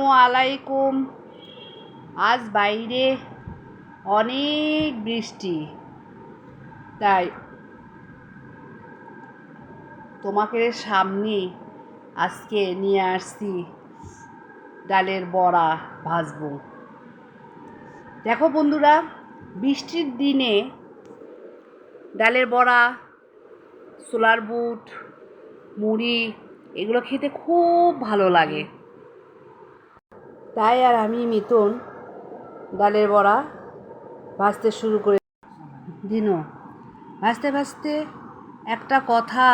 আসসালামু আলাইকুম। আজ বাইরে অনেক বৃষ্টি, তাই তোমাকে সামনে আজকে নিয়ে আসছি ডালের বড়া ভাজবো। দেখো বন্ধুরা, বৃষ্টির দিনে ডালের বড়া, ছোলার বুট, মুড়ি এগুলো খেতে খুব ভালো লাগে। তাই আর আমি মিতন ডালের বড়া ভাজতে শুরু করে দিন। ভাজতে ভাজতে একটা কথা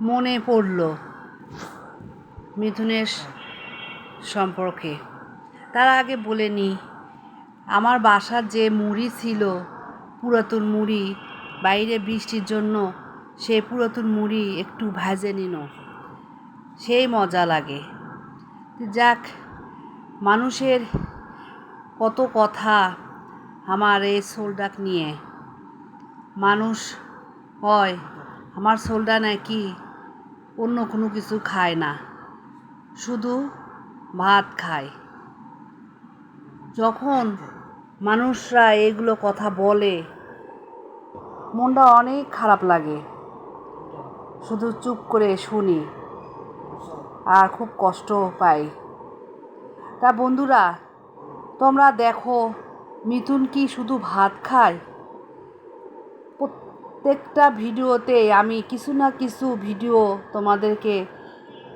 মনে পড়ল মিথুনের সম্পর্কে। তার আগে বলে নিই, আমার বাসার যে মুড়ি ছিল, পুরাতন মুড়ি, বাইরে বৃষ্টির জন্য সেই পুরাতন মুড়ি একটু ভেজে নিন, সেই মজা লাগে। যাক, মানুষের কত কথা আমার এই সোলডাক নিয়ে। মানুষ হয় আমার সোলডা নাকি অন্য কোনো কিছু খায় না, শুধু ভাত খায়। যখন মানুষরা এগুলো কথা বলে মনটা অনেক খারাপ লাগে, শুধু চুপ করে শুনি আর খুব কষ্ট পাই। তা বন্ধুরা, তোমরা দেখো মিথুন কি শুধু ভাত খায়? প্রত্যেকটা ভিডিওতে আমি কিছু না কিছু ভিডিও তোমাদেরকে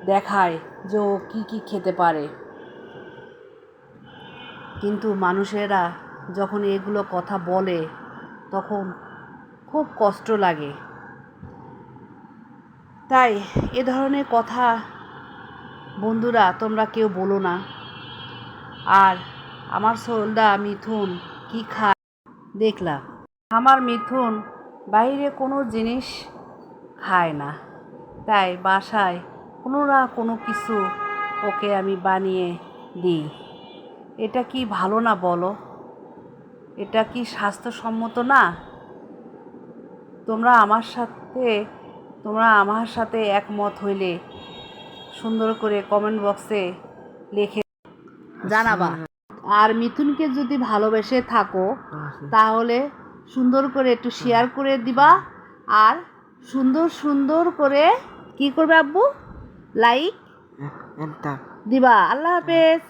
দেখাই যে ও কী কী খেতে পারে। কিন্তু মানুষেরা যখন এগুলো কথা বলে তখন খুব কষ্ট লাগে। তাই এ ধরনের কথা বন্ধুরা তোমরা কেউ বলো না। আর আমার সোলডা মিথুন কি খায় দেখলাম। আমার মিথুন বাইরে কোনো জিনিস খায় না, তাই বাসায় কোনো না কোনো কিছু ওকে আমি বানিয়ে দিই। এটা কি ভালো না বলো? এটা কি স্বাস্থ্যসম্মত না? তোমরা আমার সাথে একমত হইলে সুন্দর করে কমেন্ট বক্সে লিখে জানাবা। আর মিথুনকে যদি ভালোবেসে থাকো তাহলে সুন্দর করে একটু শেয়ার করে দিবা, আর সুন্দর সুন্দর করে কি করবে আব্বু, লাইক দিবা। আল্লাহ হাফেজ।